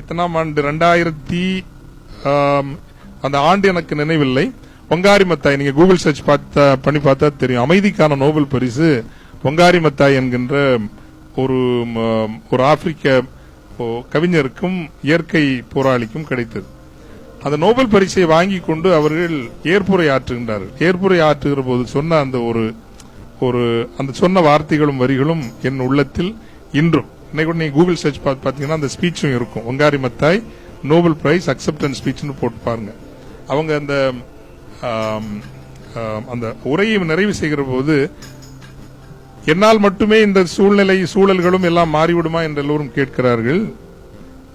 எத்தனாம் ஆண்டு 2000 அந்த ஆண்டு எனக்கு நினைவில்லை. ஒங்காரி மத்தாய் நீங்க கூகுள் சர்ச் பண்ணி பார்த்தா தெரியும். அமைதிக்கான நோபல் பரிசு ஒங்காரி மத்தாய் என்கின்ற ஒரு ஆப்பிரிக்க கவிஞருக்கும் இயற்கை போராளிக்கும் கிடைத்தது. அந்த நோபல் பரிசை வாங்கி கொண்டு அவர்கள் ஏற்புரை ஆற்றுகின்றார்கள். ஏற்புரை ஆற்றுகிற போது சொன்ன அந்த சொன்ன வார்த்தைகளும் வரிகளும் என் உள்ளத்தில் இன்றும் இன்னைக்கு நீங்க கூகுள் சர்ச் பாத்தீங்கன்னா அந்த ஸ்பீச்சும் இருக்கும். ஒங்காரி மத்தாய் நோபல் பிரைஸ் அக்செப்டன்ஸ் ஸ்பீச்னு போட்டு பாருங்க. அவங்க அந்த உரையை நிறைவு செய்கிற போது என்னால் மட்டுமே இந்த சூழல்களும் எல்லாம் மாறிவிடுமா என்று எல்லோரும் கேட்கிறார்கள்.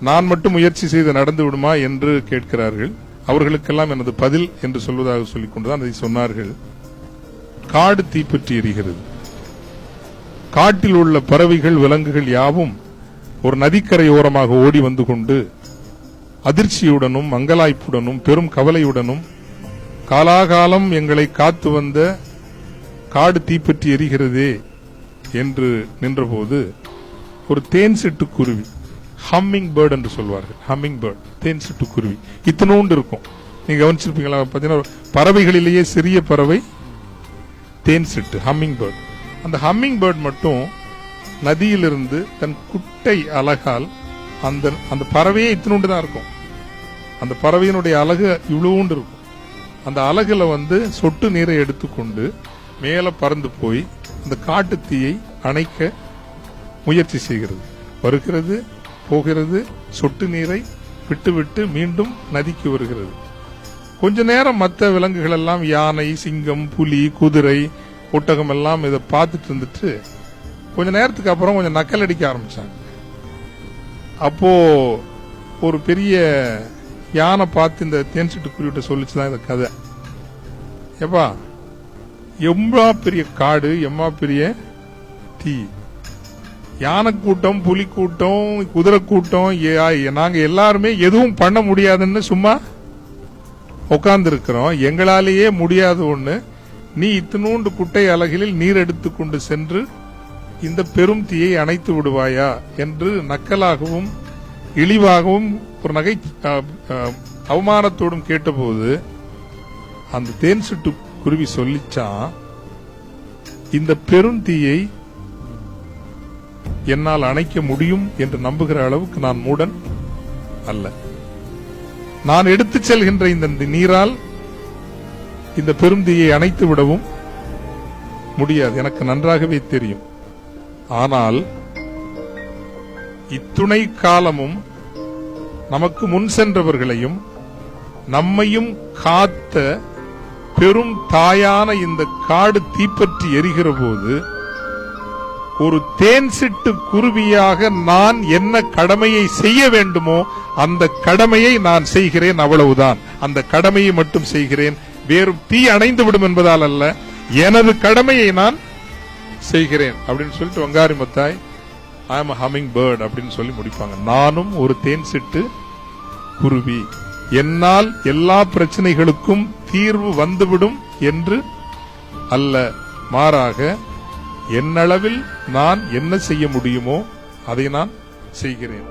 நான் மட்டும் முயற்சி செய்து நடந்து விடுமா என்று கேட்கிறார்கள். அவர்களுக்கெல்லாம் எனது பதில் என்று சொல்வதாக சொல்லிக் கொண்டுதான் அதை சொன்னார்கள். காடு தீப்பற்றி எரிகிறது. காட்டில் உள்ள பறவைகள் விலங்குகள் யாவும் ஒரு நதிக்கரையோரமாக ஓடி வந்து கொண்டு அதிர்ச்சியுடனும் அங்கலாய்ப்புடனும் பெரும் கவலையுடனும் காலாகாலம் எங்களை காத்து வந்த காடு தீப்பற்றி எரிகிறதே என்று நின்றபோது ஒரு தேன் சிட்டு குருவி, ஹம்மிங் பேர்ட் என்று சொல்வார்கள், ஹம்மிங் பேர்ட் தேன் சிட்டு குருவி இத்தனோண்டு இருக்கும். நீங்க கவனிச்சிருப்பீங்களா? பாத்தீங்கன்னா பறவைகளிலேயே சிறிய பறவை தேன் சிட்டு, ஹம்மிங் பேர்ட். அந்த ஹம்மிங் பேர்ட் மட்டும் நதியிலிருந்து தன் குட்டை அலகால் அந்த பறவையே இத்தனோண்டு தான் இருக்கும். அந்த பறவையினுடைய அலகு இவ்வளவுண்டு இருக்கும். அந்த அலகுல சொட்டு நீரை எடுத்துக்கொண்டு மேல பறந்து போய் அந்த காட்டு தீயை அணைக்க முயற்சி செய்கிறது. வருகிறது, போகிறது, சொட்டு நீரை விட்டுவிட்டு மீண்டும் நதிக்கு வருகிறது. கொஞ்ச நேரம் மற்ற விலங்குகள் எல்லாம் யானை, சிங்கம், புலி, குதிரை, ஒட்டகம் எல்லாம் இதை பார்த்துட்டு இருந்துட்டு கொஞ்ச நேரத்துக்கு அப்புறம் கொஞ்சம் நக்கல் அடிக்க ஆரம்பிச்சாங்க. அப்போ ஒரு பெரிய யானை பார்த்து இந்த தேன்சிட்டு குருவிட்ட சொல்லிச்சுதான் இந்த கதை. எப்பா எம்மா பெரிய காடு, எம்மா பெரிய தீ, யானை கூட்டம், புலி கூட்டம், குதிரை கூட்டம், நாங்க எல்லாருமே எதுவும் பண்ண முடியாதுன்னு சும்மா உட்கார்ந்து இருக்கிறோம். எங்களாலேயே முடியாத ஒண்ணு நீ இத்தினூண்டு குட்டை அலகில் நீர் எடுத்துக்கொண்டு சென்று இந்த பெரும் தீயை அணைத்து விடுவாயா என்று நக்கலாகவும் இழிவாகவும் ஒரு நகை அவமானத்தோடும் கேட்டபோது அந்த தேன் சிட்டு குருவி சொல்லிச்சான், இந்த பெரும் தீயை என்னால் அணைக்க முடியும் என்று நம்புகிற அளவுக்கு நான் மூடன் அல்ல. நான் எடுத்துச் செல்கின்ற இந்த நீரால் இந்த பெருந்தீயை அணைத்து விடவும் முடியாது, எனக்கு நன்றாகவே தெரியும். ஆனால் இத்துணை காலமும் நமக்கு முன் சென்றவர்களையும் நம்மையும் காத்த பெரும் தாயான இந்த காடு தீப்பற்றி எரிகிற போது ஒரு தேன் சிட்டு குருவியாக நான் என்ன கடமையை செய்ய வேண்டுமோ அந்த கடமையை நான் செய்கிறேன், அவ்வளவுதான். அந்த கடமையை மட்டும் செய்கிறேன். வேறு தீ அணைந்து விடும் என்பதால் அல்ல, எனது கடமையை நான் செய்கிறேன் அப்படின்னு சொல்லிட்டு ஒங்காரி மத்தாய் ஐ அம் ஹம்மிங் பேர்ட் அப்படின்னு சொல்லி முடிப்பாங்க. நானும் ஒரு தேன் சிட்டு குருவி, என்னால் எல்லா பிரச்சனைகளுக்கும் தீர்வு வந்துவிடும் என்று அல்ல, மாறாக என்னளவில் நான் என்ன செய்ய முடியுமோ அதை நான் செய்கிறேன்.